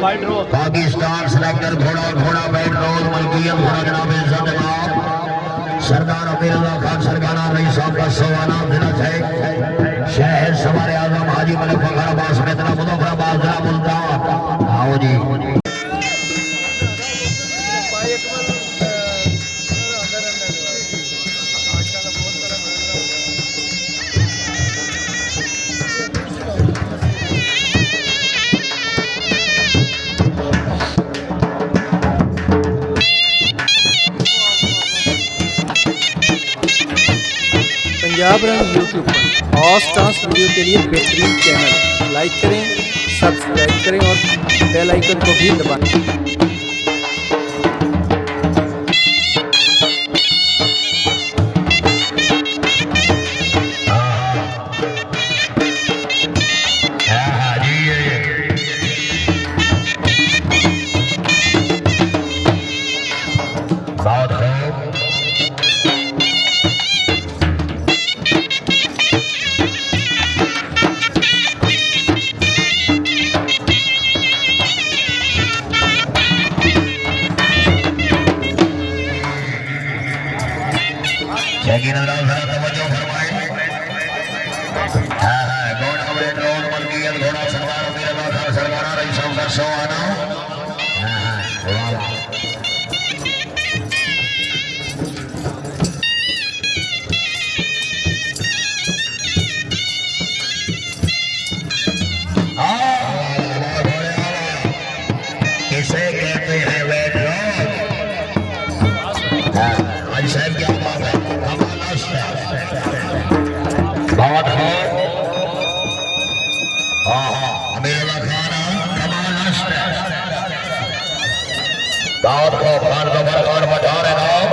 Pakistan selector घोड़ा घोड़ा बैठ रोज मलकियत घोड़ा जनाब इज्जत सरदार अमीरुल्लाह खान सरकारा रही साहब का सवाना देना है शहर सवार आजम हाजी मलिक फखर अब्बास मेतना मुजफ्फराबाद जिला मुल्तान। आओ जी पंजाब रंग यूट्यूब पर हॉट डांस वीडियो के लिए बेहतरीन चैनल लाइक करें, सब्सक्राइब करें और बेल आइकन को भी दबाएं। दाऊद को खान को बरखान बचा रहे नाम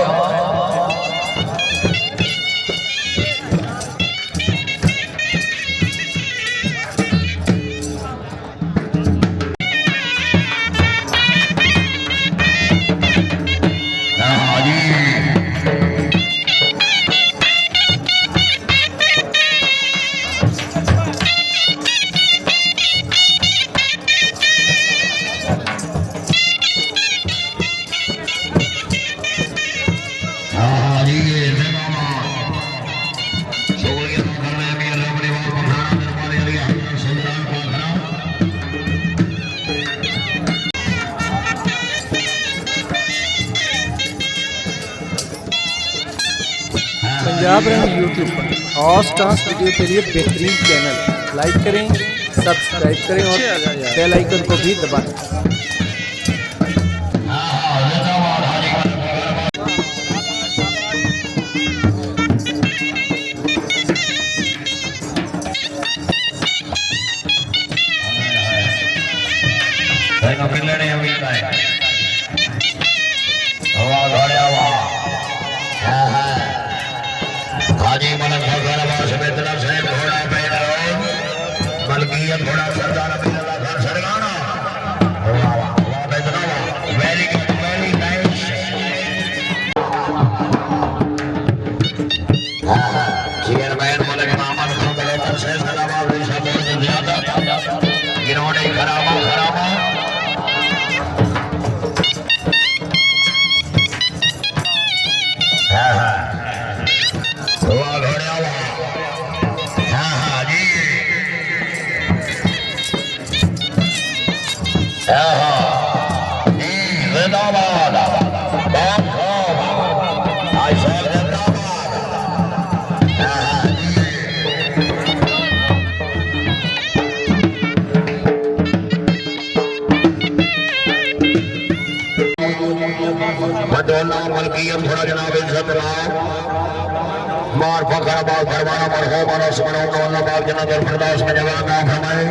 पंजाब रंग यूट्यूब पर हॉट डांस वीडियो के लिए बेहतरीन चैनल लाइक करें, सब्सक्राइब करें और बेल आइकन को भी दबाएं। हाजी मलिक फखर अब्बास मेतना साहब घोड़ा बैठ रोज मलकियत घोड़ा सरदार अमीरुल्लाह खान सरकारा very good very nice. Chairman Malik Mohammad Khan Baloch से सलाम रिशा बहुत ज्यादा इन्होंने खराबा मलकियत थोड़ा जनाब इज्जत मार फखर अब्बास फरमाना मरहूम और सुमन बाग जन्नत फिरदौस में जगह ना फरमाए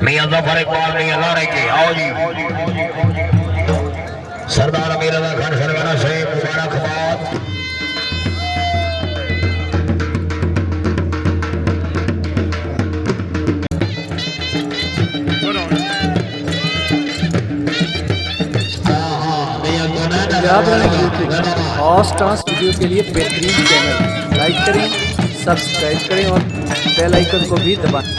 मियां जफर इकबाल मियां लारे के। आओ जी सरदार अमीरुल्लाह खान सरकारा से मुबारकबाद। पंजाब रंग यूट्यूब पर हॉट डांस वीडियो के लिए बेहतरीन चैनल लाइक करें, सब्सक्राइब करें और बेल आइकन को भी दबाएं।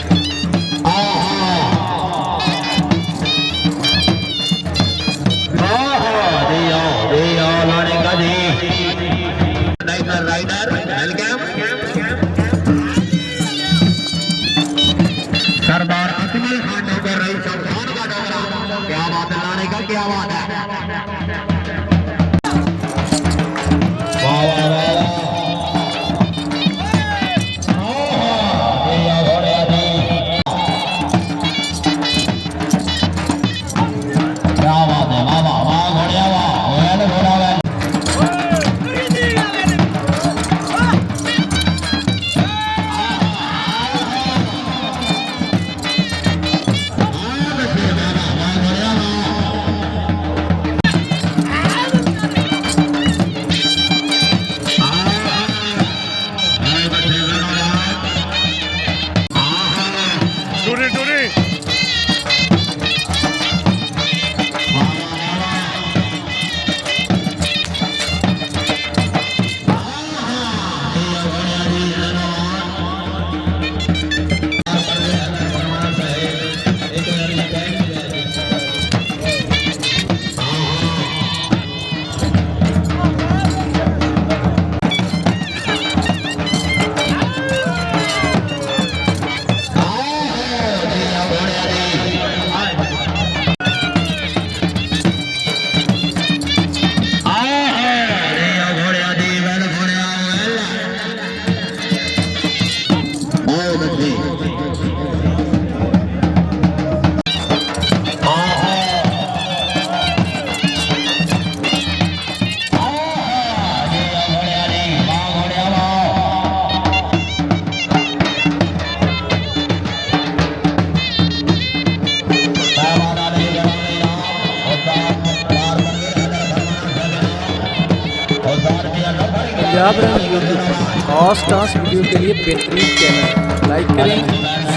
पंजाब रंग यूट्यूब पर खास खास वीडियो के लिए बेहतरीन चैनल लाइक करें,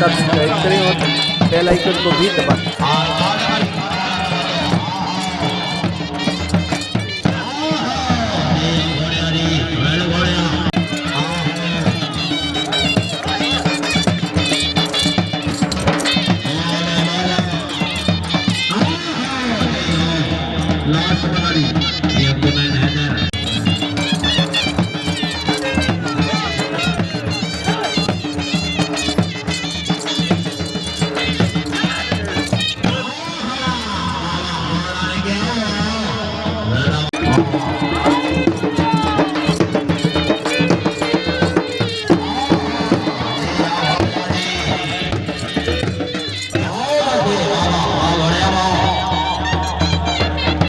सब्सक्राइब करें और बेल आइकन को भी दबाएं।